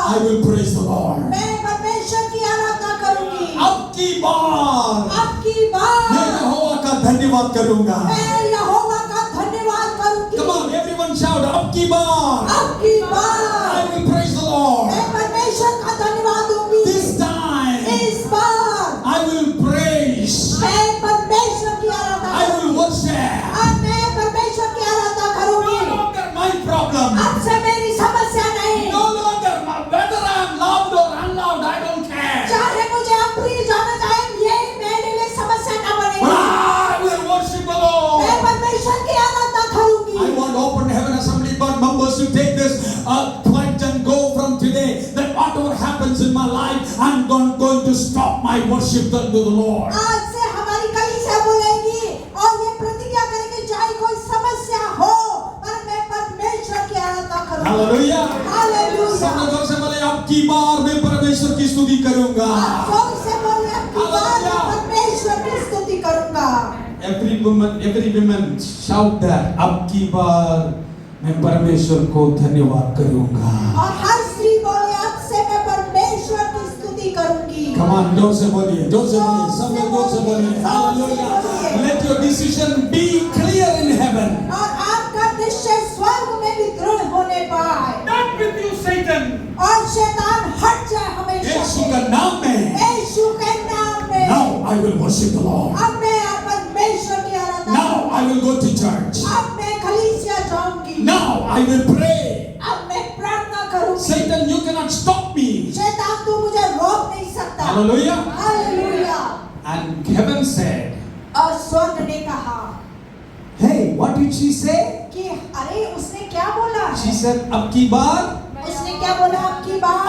I will praise the Lord. मैं परमेश्वर की आराधना करूंगी। अब की बार मैं यहोवा का धन्यवाद करूंगा। मैं यहोवा का धन्यवाद करूंगी। Come on, everyone shout, अब की बार I will praise the Lord. मैं परमेश्वर का धन्यवाद दूंगी। This time इस बार I will praise. मैं परमेश्वर की आराधना I will worship. अब मैं परमेश्वर की आराधना करूंगी। No longer my problem. अब से मेरी समस्या नहीं। No longer whether I am loved or unloved, I don't care. चाहे मुझे अप्रिय जाना चाहे, ये मेरे लिए समस्या न बनेगी। I will worship the Lord. मैं परमेश्वर की आराधना करूंगी। I want Open Heaven Assembly God members to take this pledge and go from today that whatever happens in my life, I'm going to stop my worship unto the Lord. आज से हमारी कलीसिया बोलेगी और ये प्रतिज्ञा करेगी, चाहे कोई समस्या हो, पर मैं परमेश्वर की आराधना करूंगी। Hallelujah. हालेलुया। सब लोग से बोले अब की बार मैं परमेश्वर की स्तुति करूंगा। जोर से बोले, अब की बार मैं परमेश्वर की स्तुति करूंगा। Every woman shout that अब की बार मैं परमेश्वर को धन्यवाद करूंगा। और हर स्त्री बोले, अब से मैं परमेश्वर की स्तुति करूंगी। Come on, जोर से बोलिए, जोर से बोलिए, सब लोग जोर से बोलिए। Hallelujah. Let your decision be clear in heaven. और आपका निश्चय स्वर्ग में भी दृढ़ होने पाए। Not with you, Satan. और शैतान हट जाए हमेशा यीशु से। का नाम में। यीशु के नाम में। Now I will worship the Lord. अब मैं परमेश्वर की आराधना Now I will go to church. अब मैं कलीसिया जाऊंगी। Now I will pray. अब मैं प्रार्थना करूंगी। Satan, you cannot stop me. शैतान तू मुझे रोक नहीं सकता। Hallelujah. Hallelujah. And heaven said, और स्वर्ग ने कहा hey, what did she say? कि अरे उसने क्या बोला? She said, अब की बार, उसने क्या बोला? अब की बार,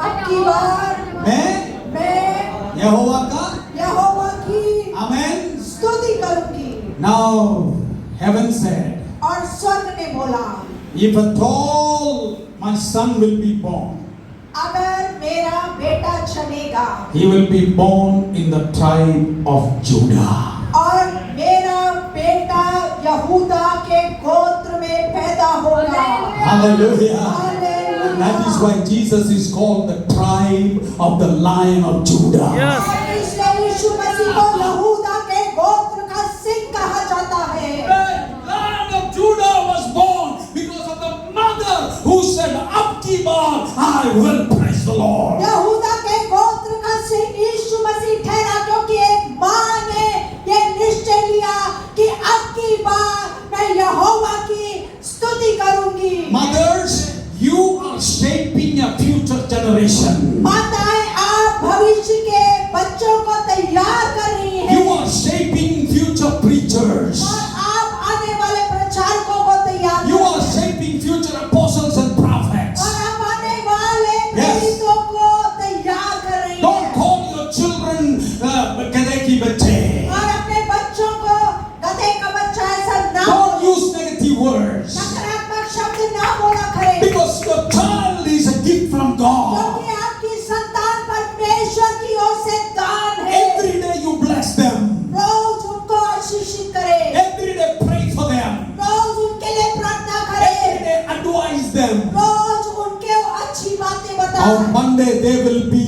अब की बार मैं मैं यहोवा का यहोवा की आमेन स्तुति करूंगी। Now heaven said, और स्वर्ग ने बोला, if at all my son will be born, अगर मेरा बेटा जनेगा he will be born in the tribe of Judah. और मेरा बेटा यहूदा के गोत्र में पैदा होगा। Hallelujah. Hallelujah. And that is why Jesus is called the tribe of the Lion of Judah. और इसलिए यीशु मसीह को यहूदा के गोत्र का सिंह कहा जाता है। The Lion of Judah was born because of the mother who said, "Ab ki baar I will praise the Lord." यहूदा के गोत्र का सिंह यीशु मसीह ठहरा क्योंकि एक माँ ने ये निश्चय लिया कि अब की बार मैं यहोवा की स्तुति करूंगी। Mothers, you are shaping a future generation. माताएं, आप भविष्य के बच्चों को तैयार कर रही हैं। You are shaping future preachers. और आप आने वाले प्रचारकों को तैयार You कर are रही हैं। shaping future apostles and prophets. और आप आने वाले प्रेरितों को तैयार कर रही Don't हैं। call your children गधे की बच्चे. और अपने बच्चों को गधे का बच्चा ऐसा ना Don't बोलो। use negative words. नकारात्मक शब्द ना बोला करें। Because your child is a gift from God. क्योंकि आपकी संतान परमेश्वर की ओर से दान है। Every day you bless them. रोज उनको आशीषित करें। Every day pray for them. रोज उनके लिए प्रार्थना Every करें। day advise them. रोज उनके अच्छी बातें बताएं। On Monday they will be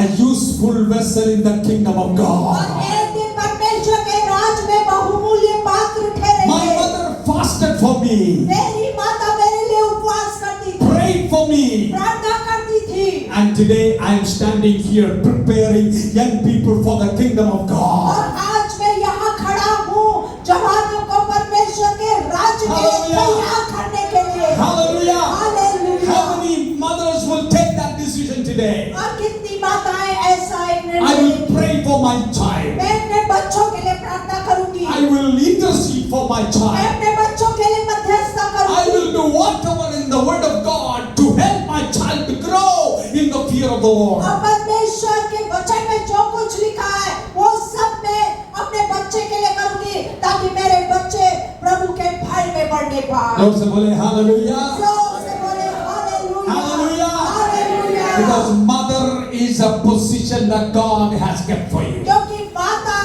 a useful vessel in the kingdom of और God. एक दिन परमेश्वर के राज में बहुमूल्य पात्र My ठहरेंगे। mother fasted for me. मेरी माता मेरे लिए उपवास करती थी, Prayed for me. प्रार्थना करती थी। And today I am standing here preparing young people for the kingdom of और God. आज मैं यहाँ खड़ा हूँ जवानों को परमेश्वर के राज्य के लिए तैयार करने के लिए। Hallelujah. Hallelujah. How many mothers will take that decision today? और कितनी माताएं ऐसा एक I निर्णय will लेंगी। pray for my child. मैं अपने बच्चों के लिए प्रार्थना करूंगी। I will intercede for my मैं child. अपने बच्चों के लिए मध्यस्थता I करूंगी। will do whatever in the word of God to help my child to grow in the fear of the Lord. और परमेश्वर के वचन में जो कुछ लिखा है वो सब मैं अपने बच्चे के लिए करूंगी ताकि मेरे बच्चे प्रभु के भय में बढ़ने पाए। लोग से बोले हालेलुया. जोर से बोले hallelujah. Hallelujah. Hallelujah. Because mother is a position that God has kept for you. क्योंकि माता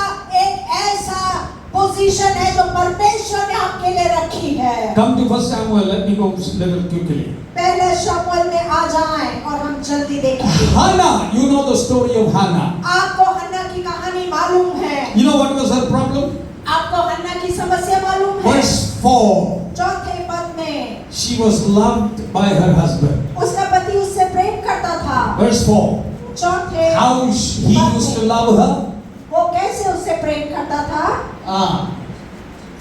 एक ऐसा पोजीशन है जो परमेश्वर ने आपके लिए रखी है। Come to 1 Samuel. Let me go a little quickly. पहले शमूएल में आ जाएं और हम जल्दी देखेंगे। Hannah, you know the story of Hannah. आपको हन्ना की कहानी मालूम है। You know what was her problem? आपको हन्ना की समस्या मालूम है। Verse 4. चौथे पद में She was loved by her husband. उसका पति उससे प्रेम करता था। Verse 4. चौथे How he used to love her? वो कैसे उससे प्रेम करता था?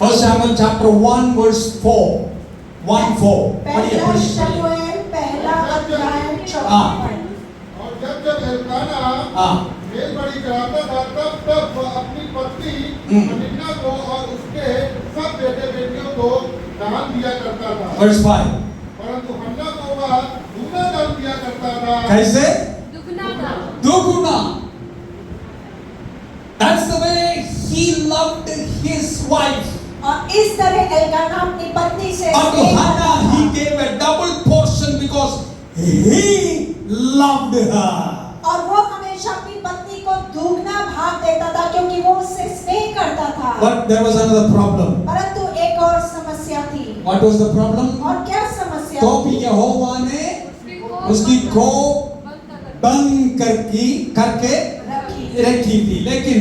1 Samuel chapter 1 verse 4. 1-4. पहला शमूएल पहला अध्याय चौथा पद। और जब एल्काना भेड़-बलि कराता था तब वह अपनी पत्नी पनिन्ना को और उसके सब बेटे-बेटियों को दान दिया करता था। Verse 5. परंतु हन्ना को वह दुगना दान दिया करता था। कैसे? दुगना। Duguna. That's the way he loved his wife. और इस तरह एल्काना अपनी पत्नी से But to प्रेम करता Hannah था। he gave a double portion because he loved her. और वो हमेशा अपनी पत्नी को दुगना भाग देता था क्योंकि वो उससे स्नेह करता था। But there was another problem. परंतु एक और समस्या थी। What was the problem? और क्या समस्या तो थी? भी यहोवा ने उसकी कोप बंद करके रखी थी। लेकिन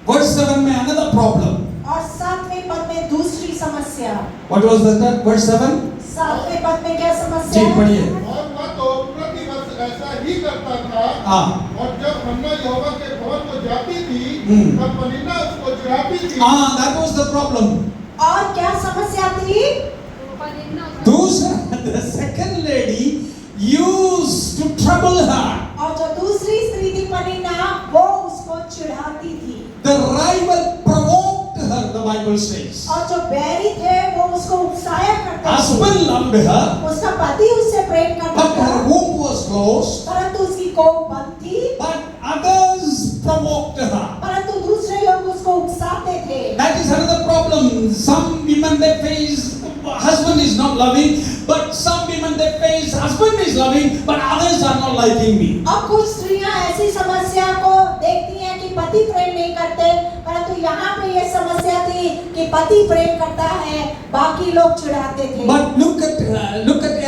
verse 7 में another problem. और सातवें पद में दूसरी समस्या। What was that? Verse 7? सातवें पद में क्या समस्या जी है? पढ़िए। और वह तो प्रतिवर्ष ऐसा ही करता था। और जब हन्ना यहोवा के भवन को जाती थी तब पनिन्ना उसको चिढ़ाती थी। That was the problem. और क्या समस्या थी? The second lady used to trouble her. और जो दूसरी स्त्री थी पनिन्ना वो उसको चिढ़ाती थी। The rival provoked her, the Bible says. और जो बैरी थे वो उसको उकसाया करते थे। Husband loved her, उसका पति उससे प्रेम करता but था। her womb was closed. परंतु उसकी कोख बंद थी। But others provoked her. परंतु दूसरे लोग उसको उकसाते थे। That is another problem. Some women they face husband is not loving, but some women they face husband is loving, but others are not liking me. अब कुछ स्त्रियां ऐसी समस्या को देखती हैं कि पति प्रेम नहीं करते, परंतु यहाँ पे ये समस्या थी कि पति प्रेम करता है, बाकी लोग चिढ़ाते थे। But look at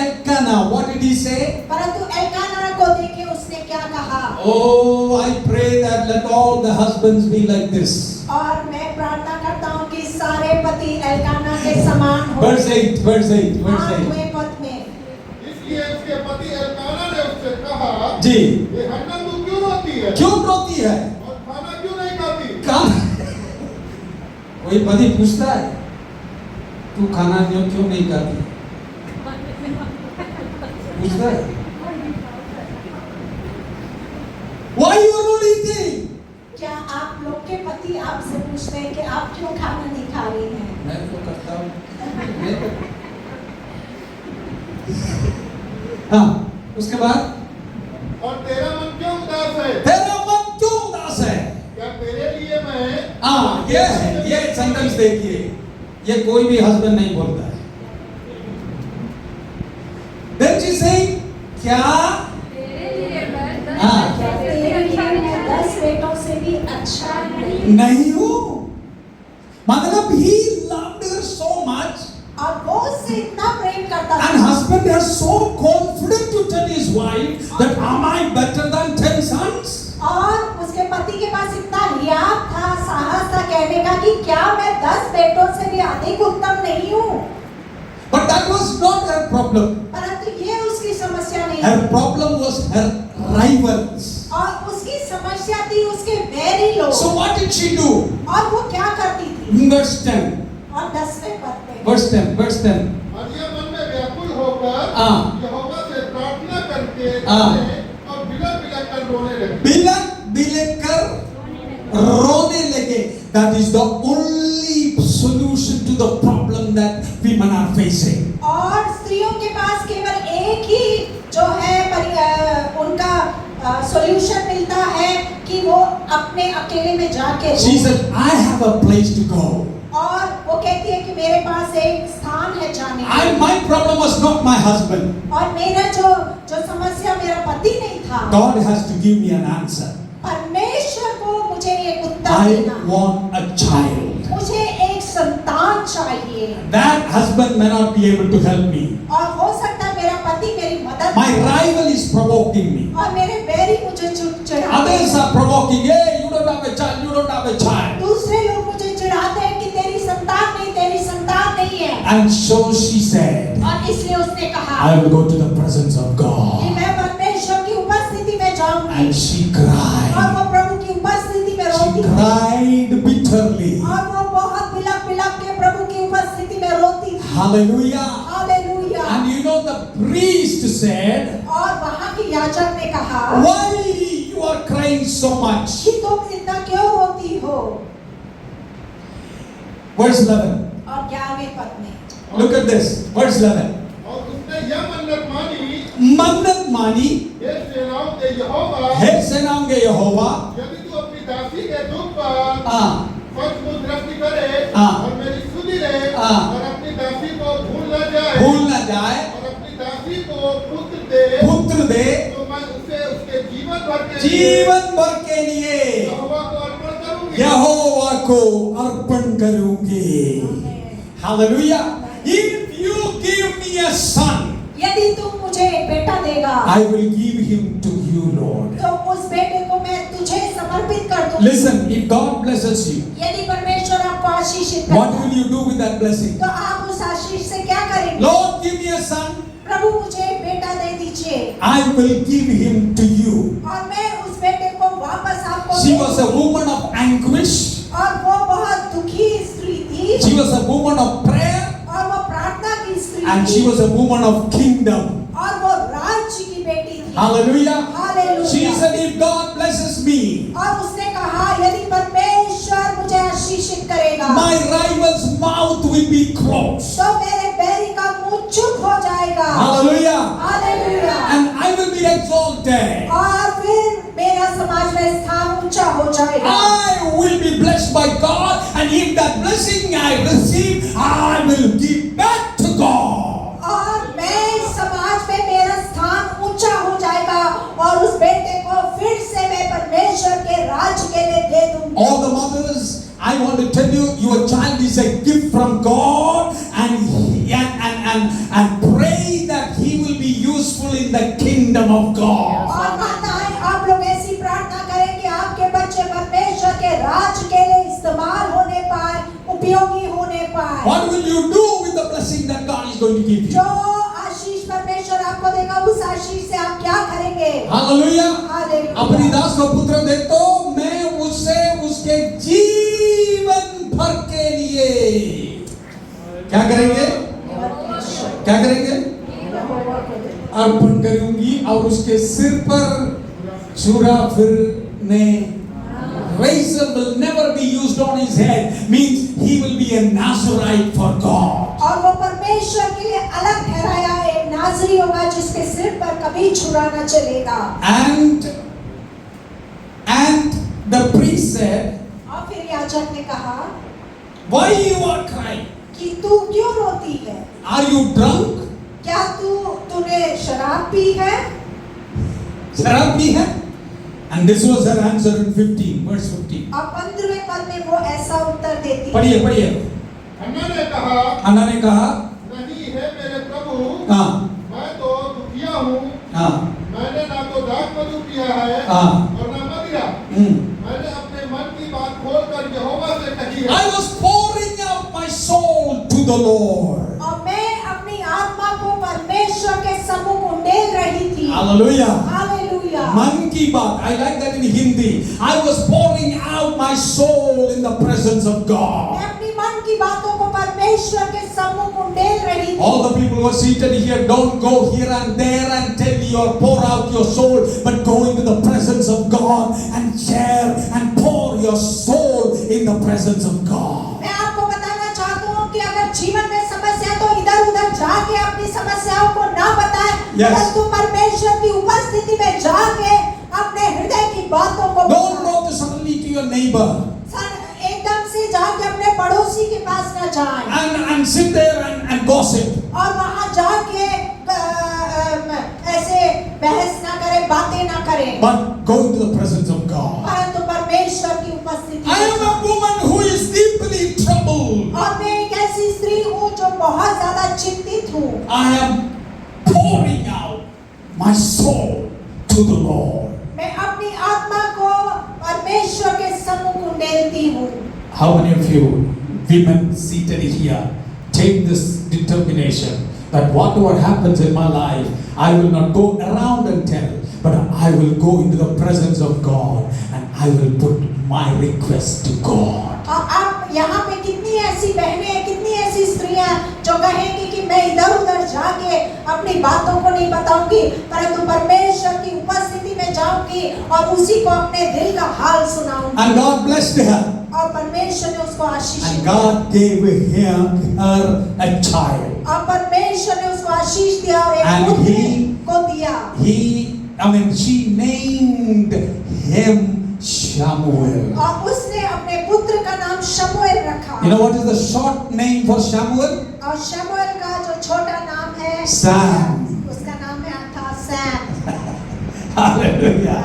Elkanah. What did he say? परंतु एल्काना को देखे उसने क्या कहा? Oh, I pray that let all the husbands be like this. और मैं प्रार्थना करता हूँ कि सारे पति एल्काना के समान हो। Verse 8. 8वें पद में। इसलिए उसके पति एल्काना ने उससे कहा, जी। ये हन्ना तू क्यों रोती है? क्यों रोती है? और खाना क्यों नहीं खाती? कोई पति पूछता है तू खाना क्यों नहीं खाती? पूछता है Why you are not eating? क्या आप लोग के पति आपसे पूछते हैं कि आप क्यों खाना नहीं खा रही हैं? मैं तो करता हूँ। हाँ, उसके बाद और तेरा मन क्यों उदास है? तेरा मन क्यों उदास है? क्या तेरे लिए मैं हाँ, ये सेंटेंस देखिए, ये कोई भी हस्बैंड नहीं बोलता है। Then she saying, क्या? हाँ, तेरे लिए मैं 10 बेटों से भी अच्छा नहीं हूँ। मतलब he loved her so much. और वो उससे इतना प्रेम करता And था। husband is so confident to tell his wife that am I better than 10 sons? और उसके पति के पास इतना हियाव था, साहस था कहने का कि क्या मैं 10 बेटों से भी अधिक उत्तम नहीं हूँ? But that was not her problem. परंतु ये उसकी समस्या नहीं Her थी। problem was her rivals. और उसकी समस्या थी उसके बैरी लोग। So what did she do? और वो क्या करती थी? Verse 10. और 10वें पद में। Verse 10. और ये मन में व्याकुल होकर यहोवा से प्रार्थना करके और बिलख कर रोने लगे। बिलख कर रोने लगे. That is the only solution to the problem that women are facing. और स्त्रियों के पास केवल एक ही जो है उनका सॉल्यूशन मिलता है कि वो अपने अकेले में जाके She said, I have a place to go. और वो कहती है कि मेरे पास एक स्थान है जाने का। My problem was not my husband. और मेरा जो समस्या मेरा पति नहीं था। God has to give me an answer. परमेश्वर को मुझे एक उत्तर I देना। want a child. मुझे एक संतान चाहिए। That husband may not be able to help me. और हो सकता है मेरा पति विपत्ति मेरी मदद My rival is provoking me. और मेरे बैरी मुझे चिढ़ाते Others हैं। are provoking. Hey, you don't have a child. You don't have a child. दूसरे लोग मुझे चिढ़ाते हैं कि तेरी संतान नहीं है। And so she said, और इसलिए उसने कहा I will go to the presence of कि God. मैं परमेश्वर की उपस्थिति में जाऊंगी। And she और cried. वो प्रभु की उपस्थिति में She रोती थी। cried bitterly. और वो बहुत बिलख के प्रभु की उपस्थिति में रोती थी। Hallelujah. Hallelujah. And you know the priest said, और वहाँ की याजक ने कहा why you are crying so much? कि तुम इतना क्यों रोती हो? Verse 11. और 11वें पद में Look at this. Verse 11. और उसने यह मन्नत मानी, मन्नत मानी, हे सेनाओं के यहोवा, हे सेनाओं के यहोवा, यदि तू अपनी दासी के दुख पर हाँ, सचमुच दृष्टि करे हाँ, और मेरी सुधि ले हाँ, और अपनी दासी को भूल न जाए भूल न जाए, और अपनी दासी को पुत्र दे, तो मैं उसे उसके जीवन भर के लिए यहोवा को अर्पण करूंगी। यहोवा को अर्पण करूंगी। Hallelujah. If you give me a son, यदि तुम मुझे एक बेटा देगा I will give him to you, Lord. तो उस बेटे को मैं तुझे समर्पित कर दूंगी। Listen, if God blesses you, यदि परमेश्वर आपको आशीषित what करता will you do with that blessing? तो आप उस आशीष से क्या करेंगे? Lord, give me a son. प्रभु मुझे एक बेटा दे दीजिए I will give him to you. और मैं उस बेटे को वापस आपको She दे was a दूंगी। woman of anguish. और वो बहुत दुखी स्त्री थी She was a woman of prayer. और वो प्रार्थना की स्त्री And थी she was a woman of kingdom. और वो राज्य की बेटी थी। Hallelujah. Hallelujah. She said, if God blesses me, और उसने कहा यदि परमेश्वर मुझे आशीषित करेगा my rival's mouth will be closed. तो मेरे बैरी का मुंह चुप हो जाएगा। Hallelujah. Hallelujah. And I will be exalted. और फिर मेरा समाज में स्थान ऊंचा हो जाएगा। I will be blessed by God, and if that blessing I receive, I will give back to God. और मैं समाज में मेरा स्थान ऊंचा हो जाएगा और उस बेटे को फिर से मैं परमेश्वर के राज के लिए दे दूंगी। All the mothers, I want to tell you, your child is a gift from God, and pray that he will be useful in the kingdom of God. और माताएं आप लोग ऐसी प्रार्थना करें कि आपके बच्चे परमेश्वर के राज के लिए इस्तेमाल होने पाए, उपयोगी होने पाए। What will you do with the blessing that God is going to give जो you? आशीष परमेश्वर आपको देगा उस आशीष से आप क्या करेंगे? Hallelujah. हालेलुया। अपनी दास को पुत्र दे तो मैं उससे उसके जीवन भर के लिए क्या करेंगे? क्या करेंगे? अर्पण करूंगी और उसके सिर पर छुरा फिरने, razor will never be used on his head, means he will be a Nazarite for God. और वो परमेश्वर के लिए अलग ठहराया एक नाज़री होगा जिसके सिर पर कभी छुरा न चलेगा। And the priest said, और फिर याजक ने कहा why you are crying? कि तू क्यों रोती है? Are you drunk? क्या तूने शराब पी है? शराब पी है? And this was her answer in 15, verse 15. और 15वें पद में वो ऐसा उत्तर देती है। पढ़िए। हन्ना ने कहा नहीं है मेरे प्रभु, हाँ, मैं तो दुखिया हूँ, हाँ, मैंने ना तो दाख मधु पिया है हाँ, और ना मदिरा, मैंने अपने मन की बात खोलकर यहोवा से कही है। I was pouring out my soul to the Lord. और मैं अपनी आत्मा को परमेश्वर के सम्मुख उंडेल रही थी। Hallelujah. हालेलुया। मन की बात, I like that in Hindi. I was pouring out my soul in the presence of God. मैं अपनी मन की बातों को परमेश्वर के सम्मुख उंडेल रही थी। All the people who are seated here, don't go here and there and tell your pour out your soul, but go into the presence of God and share and pour your soul in the presence of God. मैं आपको बताना चाहता हूँ कि अगर जीवन में समस्या तो इधर-उधर जाके अपनी समस्याओं को ना बताएं, परंतु परमेश्वर की उपस्थिति में जाके अपने हृदय की बातों को Don't go to suddenly to your neighbor एकदम से जाके अपने पड़ोसी के पास ना जाएं and sit there and gossip. और वहाँ जाके ऐसे बहस ना करें, बातें ना करें, But go into the presence of God. परंतु परमेश्वर की उपस्थिति I am a woman who is deeply troubled. और मैं एक ऐसी स्त्री हूँ जो बहुत ज्यादा चिंतित हूँ। I am pouring out my soul to the Lord. मैं अपनी आत्मा को परमेश्वर के सम्मुख उंडेलती हूँ। How many of you women seated here take this determination that whatever happens in my life, I will not go around and tell, but I will go into the presence of God and I will put my request to God. और आप यहाँ पे कितनी ऐसी बहनें, कितनी ऐसी स्त्रियां जो कहेंगी कि मैं इधर उधर जाके अपनी बातों को नहीं बताऊंगी, परंतु परमेश्वर की उपस्थिति में जाऊंगी और उसी को अपने दिल का हाल सुनाऊंगी। And God blessed her. और परमेश्वर ने उसको आशीष And the. God gave her a child. और परमेश्वर ने उसको आशीष दिया और एक And पुत्र को दिया। She named him Shamuel. और उसने अपने पुत्र का नाम शमूएल रखा। You know what is the short name for Shamuel? और शमूएल का जो छोटा नाम है Sam. उसका नाम है था Sam. Hallelujah.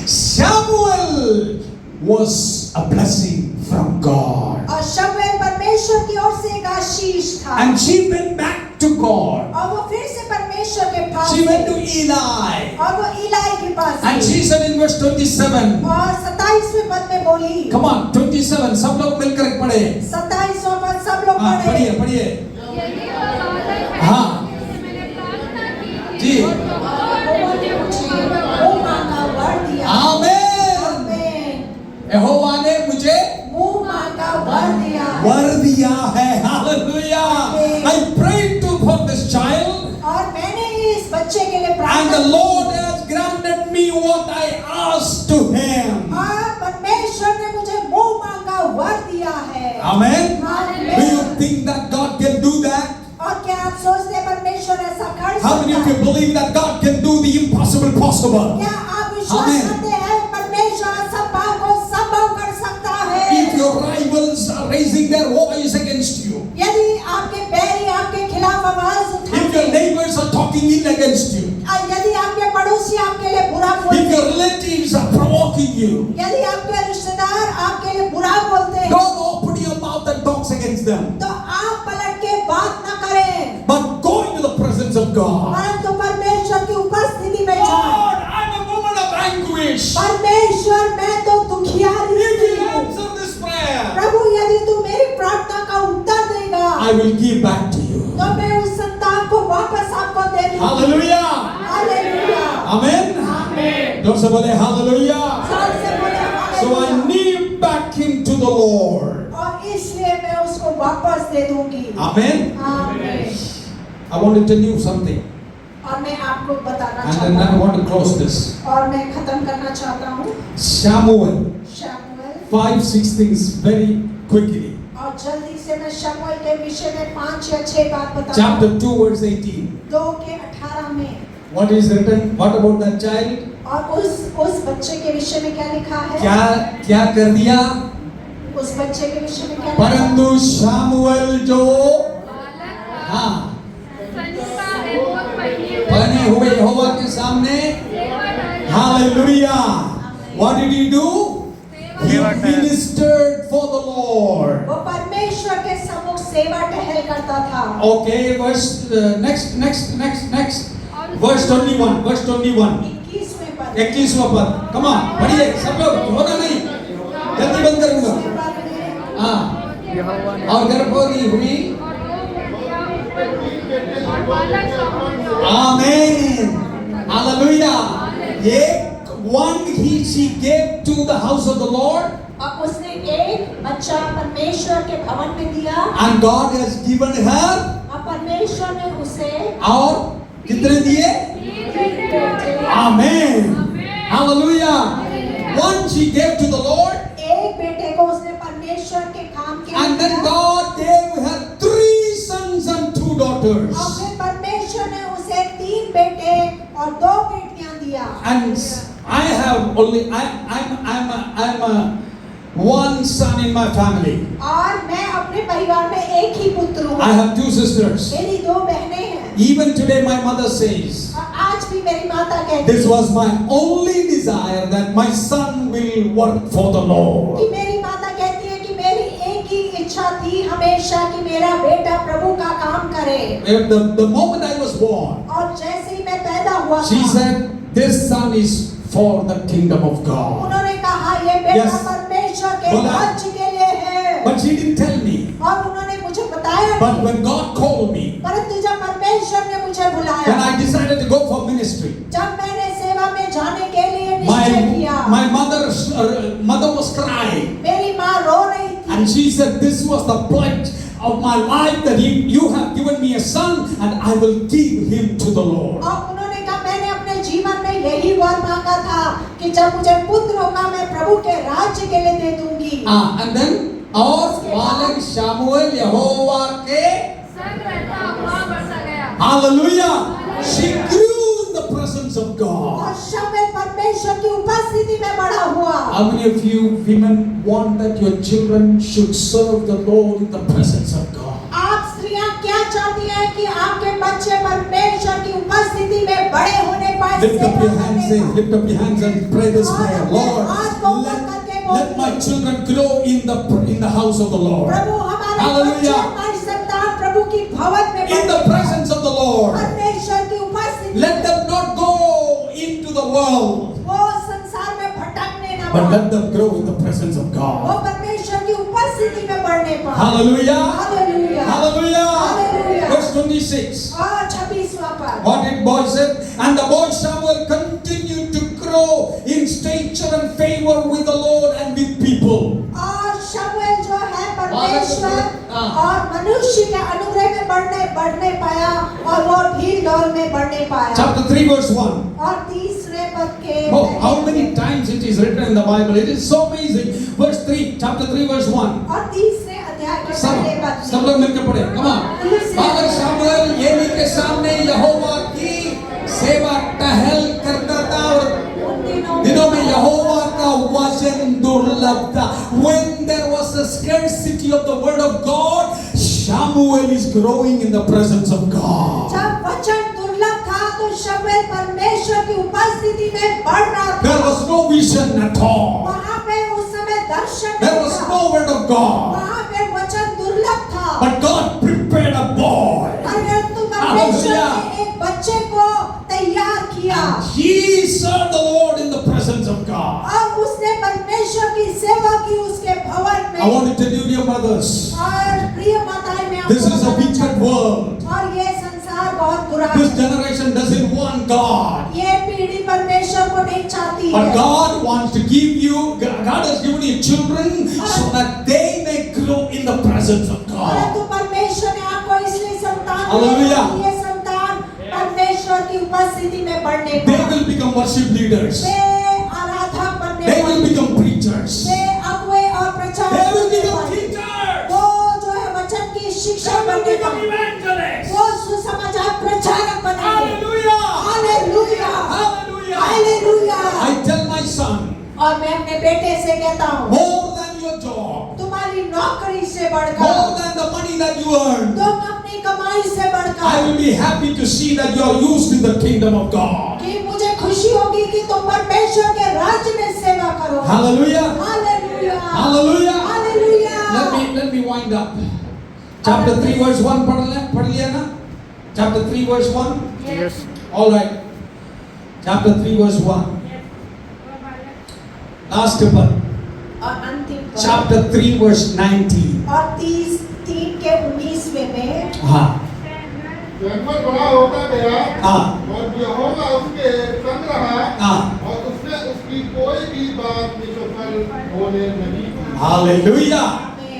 Samuel was a blessing from God. और शमूएल परमेश्वर की ओर से एक आशीष था। And she went back to God. और वो फिर से परमेश्वर के पास She went to गई। Eli. और वो इलाई के पास And गई। she said in verse 27. और 27वें पद में बोली। Come on, 27. सब लोग मिलकर पढ़े. 27वां पद सब लोग हाँ, पढ़े। पढ़िए. हाँ. जी. आमेन. यहोवा ने मुझे वर दिया है. Hallelujah. I prayed for this child. और मैंने इस बच्चे के लिए And प्रार्थना the की। Lord has granted me what I asked to him. और परमेश्वर ने मुझे मुंह मांगा वर दिया है। Amen. Amen. Do you think that God can do that? और क्या आप सोचते हैं परमेश्वर ऐसा कर How many of सकता you है? believe that God can do the impossible possible? क्या आप विश्वास Amen. करते हैं परमेश्वर असंभव को संभव कर सकता है? If your rivals are raising their voice against you, यदि आपके बैरी आपके खिलाफ आवाज if उठाते your हैं, neighbors are talking ill against you, यदि आपके पड़ोसी आपके लिए बुरा if बोलते your हैं, relatives are provoking you, यदि आपके रिश्तेदार आपके लिए बुरा बोलते हैं, don't open your mouth and talk against them, तो आप पलट के बात न करें, but go into the presence of God. परंतु परमेश्वर की उपस्थिति में जाएं। Lord, I'm a woman of anguish. परमेश्वर मैं तो दुखियारी If you हूँ। answer this prayer, प्रभु यदि तू मेरी प्रार्थना का उत्तर देगा, I will give back to you. तो मैं उस संतान को वापस आपको दे दूंगा। Hallelujah. हालेलुया। Amen. आमीन। Don't say hallelujah. जोर से बोले So I hallelujah. need back him to the Lord. और इसलिए मैं उसको वापस दे दूंगी। Amen. आमीन। I want to tell you something, और मैं आपको बताना and चाहता then I हूँ want to close this. और मैं खत्म करना चाहता हूँ। Samuel, शमूएल 5-6 things very quickly. और जल्दी से मैं शमूएल के विषय में 5 या 6 बात बताऊंगा। Chapter 2, verse 18. 2:18 में What is written? What about that child? और उस बच्चे के विषय में क्या लिखा है? क्या कर दिया? उस बच्चे के विषय में क्या लिखा है? परंतु शामुएल जो हाँ बने हुए यहोवा के सामने, Hallelujah. What did he do? He ministered for the Lord. वो परमेश्वर के सम्मुख सेवा टहल करता था। Okay, verse next. Verse 21. 21वें पद। 21वां पद. Come on, पढ़िए सब लोग, होना नहीं, जल्दी बंद करूंगा. हाँ. और गर्भवती हुई. Amen. Hallelujah. She gave to the house of the Lord. और उसने एक बच्चा परमेश्वर के भवन में दिया। And God has given her. और परमेश्वर ने उसे और कितने दिए? Amen. Hallelujah. One she gave to the Lord. एक बेटे को उसने परमेश्वर के काम के लिए And then दिया। God gave her 3 sons and 2 daughters. और फिर परमेश्वर ने उसे 3 बेटे और 2 बेटियां दिया। And I have only I'm a one son in my family. और मैं अपने परिवार में एक ही पुत्र हूँ। I have 2 sisters. मेरी 2 बहनें हैं। Even today my mother says, और आज भी मेरी माता कहती this है was my only desire that my son will work for the कि Lord. मेरी माता कहती है कि मेरी एक ही इच्छा थी हमेशा कि मेरा बेटा प्रभु का काम करे। The moment I was born, और जैसे ही मैं पैदा पैदा हुआ She था। said, this son is for the kingdom of God. उन्होंने कहा ये बेटा Yes. परमेश्वर के बोला। राज्य के लिए है। But she didn't tell me. और उन्होंने मुझे बताया But नहीं। when God called me, परंतु जब परमेश्वर ने मुझे when बुलाया, I decided to go for ministry, जब मैंने सेवा में जाने के लिए निश्चय किया, my mother was crying. मेरी माँ रो रही थी। And she said, this was the pledge of my life that you have given me a son and I will give him to the Lord. और उन्होंने कहा मैंने अपने जीवन में यही वर मांगा था कि जब मुझे पुत्र होगा मैं प्रभु के राज्य के लिए दे दूंगी। And then और बालक शामुएल यहोवा के संग रहता हुआ बरसा गया। Hallelujah. She grew in the presence of God. और शमूएल परमेश्वर की उपस्थिति में बड़ा हुआ। How many of you women want that your children should serve the Lord in the presence of God? आप स्त्रियां क्या चाहती हैं कि आपके बच्चे परमेश्वर की उपस्थिति में बड़े होने पाए? Lift up your hands, lift up your hands and pray this prayer. Lord, let my children grow in the house of the Lord. प्रभु हमारे बच्चे, Hallelujah. हमारी संतान प्रभु की भवन में In the presence of the Lord. परमेश्वर की उपस्थिति Let them not go into the world, वो संसार में भटकने ना but पाए। let them grow in the presence of वो God. परमेश्वर की उपस्थिति में बढ़ने पाए। Hallelujah. Hallelujah. Hallelujah. Hallelujah. Verse 26. और 26वां पद। What did boy said? And the boy Samuel continued to grow in stature and favor with the Lord and with people. और शमूएल जो है परमेश्वर हाँ। और मनुष्य के अनुग्रह में बढ़ने पाया और वो भीड़ दौड़ में बढ़ने पाया। Chapter 3 verse 1. और तीसरे पद के Oh, how many times it is written in the Bible? It is so amazing. Verse 3, chapter 3 verse 1. और तीसरे अध्याय के पहले पद सब लोग मिलकर पढ़े. Come on. बालक शामुएल एली के सामने यहोवा की सेवा टहल करता था और दिनों में यहोवा का वचन दुर्लभ था. When there was a scarcity of the word of God, Samuel is growing in the presence of God. जब वचन दुर्लभ था तो शमूएल परमेश्वर की उपस्थिति में बढ़ रहा There था। was no vision at all. वहाँ पे उस समय दर्शन There नहीं was था। no word of God. वहाँ पे वचन दुर्लभ था। But God prepared a boy. परंतु परमेश्वर ने एक बच्चे को तैयार किया He served the Lord in the presence of God. और उसने परमेश्वर की सेवा की उसके भवन में। I want to tell you, dear mothers, और प्रिय माताएं, मैं this आपको is a बताना wicked चाहती हूँ, world. और ये संसार बहुत बुरा This है। generation doesn't want God. ये पीढ़ी परमेश्वर को नहीं चाहती But है। God wants to give you, God has given you children so that they may grow in the presence of God. परंतु परमेश्वर ने आपको इसलिए संतान दी है Hallelujah. कि ये संतान परमेश्वर की उपस्थिति में बढ़ने They पाए। will become worship leaders. वे आराधक बनने They will पाए। become preachers. वे अगुवे और They प्रचारक will बनने become पाए। teachers. वो जो है वचन की शिक्षा They will बनने become पाए। evangelists. वो सुसमाचार प्रचारक बनेंगे। Hallelujah. Hallelujah. Hallelujah. Hallelujah. I tell my son, और मैं अपने बेटे से कहता हूँ, more than your job, तुम्हारी नौकरी से more बढ़कर, than the money that you earn, तुम अपनी कमाई से I बढ़कर, will be happy to see that you are used in the kingdom of God. कि मुझे खुशी होगी कि तुम परमेश्वर के राज्य में सेवा करो। Hallelujah. Hallelujah. Hallelujah. Hallelujah. Let me wind up. Chapter 3 verse 1 पढ़ लिया ना? Chapter 3 verse 1? Yes. All right. Chapter 3 verse 1. Last one. और अंतिम पद, Chapter 3 verse 19. और 3 के 19वें में, हाँ. जन्मत बड़ा होता गया हाँ. और यहोवा उसके संग रहा हाँ. और उसने उसकी कोई भी बात निष्फल होने नहीं दी। Hallelujah.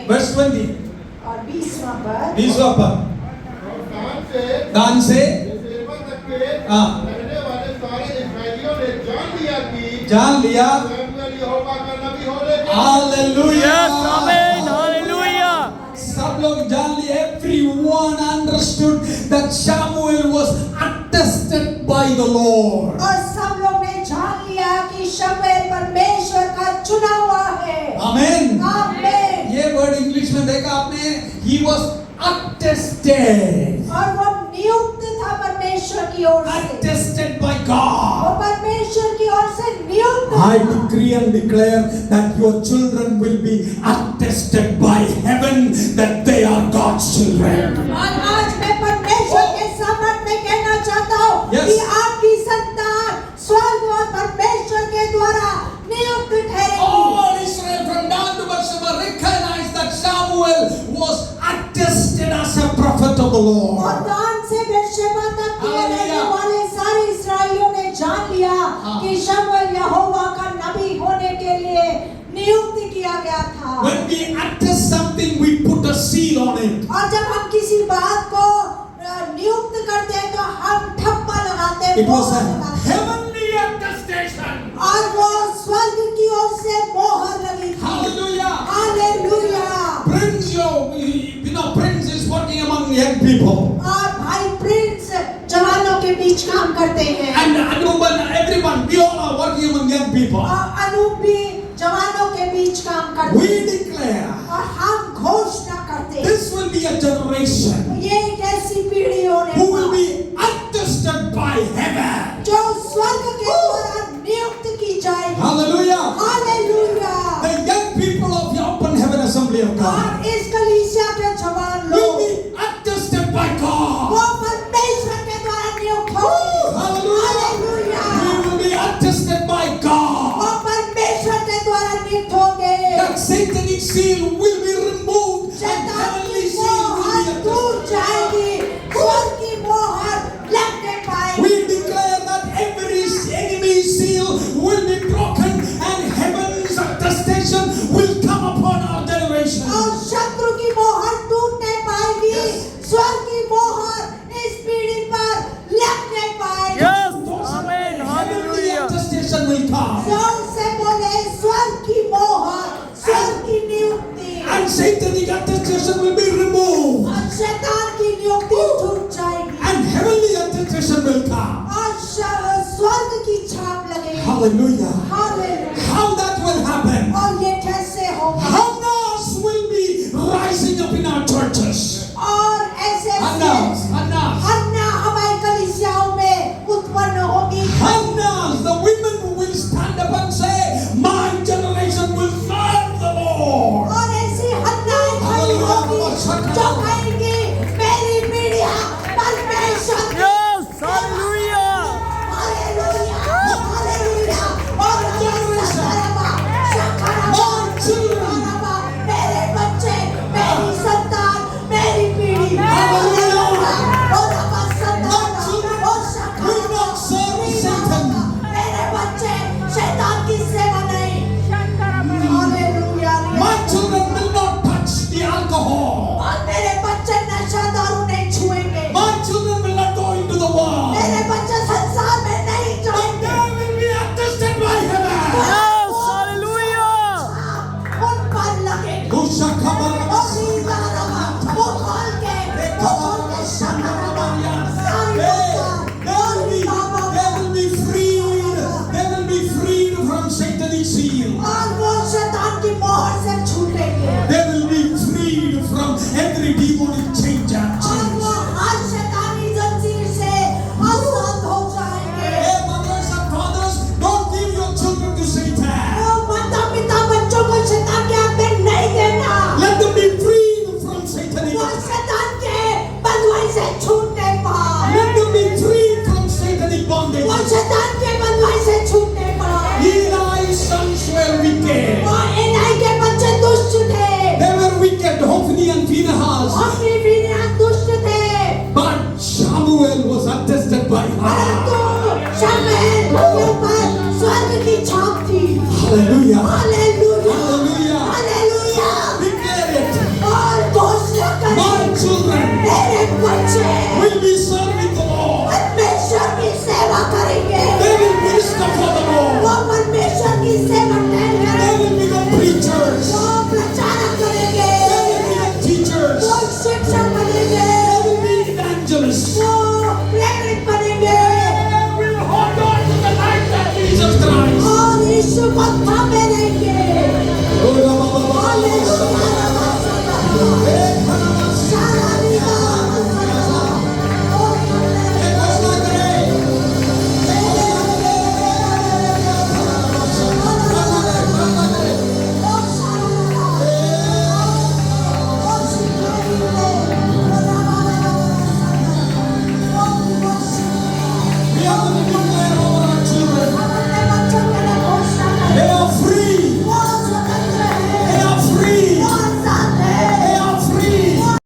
Verse 20. और 20वां पद, 20वां पद. और दान से बेर्शेबा तक के हाँ. रहने वाले सारे इस्राएलियों ने जान लिया कि जान लिया. शमूएल यहोवा का नबी होने के Hallelujah. Yes, amen. Hallelujah. सब लोग जान लिए. Everyone understood that Samuel was attested by the Lord. और सब लोग ने जान लिया कि शमूएल परमेश्वर का चुना हुआ है। Amen. आमीन। ये वर्ड इंग्लिश में देखा आपने? He was attested. और वो नियुक्त था परमेश्वर की ओर से। Attested by वो God. परमेश्वर की ओर से नियुक्त I था। decree and declare that your children will be attested by heaven that they are God's children. और आज मैं परमेश्वर के सामर्थ्य में कहना चाहता हूँ Yes. कि आपकी the Lord. और दान से बेर्शेबा तक किए रहने Hallelujah. वाले सारे इस्राएलियों ने जान लिया कि शमूएल यहोवा का नबी होने के लिए नियुक्त किया गया था। When we attest something, we put a seal on it. और जब हम किसी बात को नियुक्त करते हैं तो हम ठप्पा लगाते हैं, It was मोहर a लगाते हैं। heavenly attestation. और वो स्वर्ग की ओर से मोहर लगी थी। Hallelujah. Hallelujah. Prince, Prince is working among young people. और भाई प्रिंस जवानों के बीच काम करते हैं। And everyone, we all are working among young people. और अनूप भी जवानों के बीच काम करते We हैं। declare और हम घोषणा करते हैं this will be a generation ये एक ऐसी पीढ़ी होने who will वाली be attested by heaven. जो स्वर्ग के द्वारा नियुक्त की जाएगी। Hallelujah. Hallelujah. The young people of the Open Heaven Assembly of God और इस कलीसिया के जवान will लोग be attested by God. वो परमेश्वर के द्वारा नियुक्त होंगे। Hallelujah. Hallelujah. We will be attested by वो God. परमेश्वर के द्वारा नियुक्त होंगे। That satanic seal will be removed and शैतान heavenly की seal will मोहर be दूर attested. जाएगी, स्वर्ग की मोहर लगने पाएगी। We declare that every enemy seal will be broken and heaven's attestation will come upon our generation. और शत्रु की मोहर टूटने पाएगी, स्वर्ग की मोहर इस पीढ़ी पर लगने पाएगी। Yes. Amen. Heavenly Hallelujah. attestation will come. जोर से बोले स्वर्ग की मोहर, स्वर्ग की नियुक्ति And satanic attestation will be removed. और शैतान की नियुक्ति छूट जाएगी And heavenly attestation will come. और स्वर्ग की छाप लगेगी। Hallelujah. हालेलुया।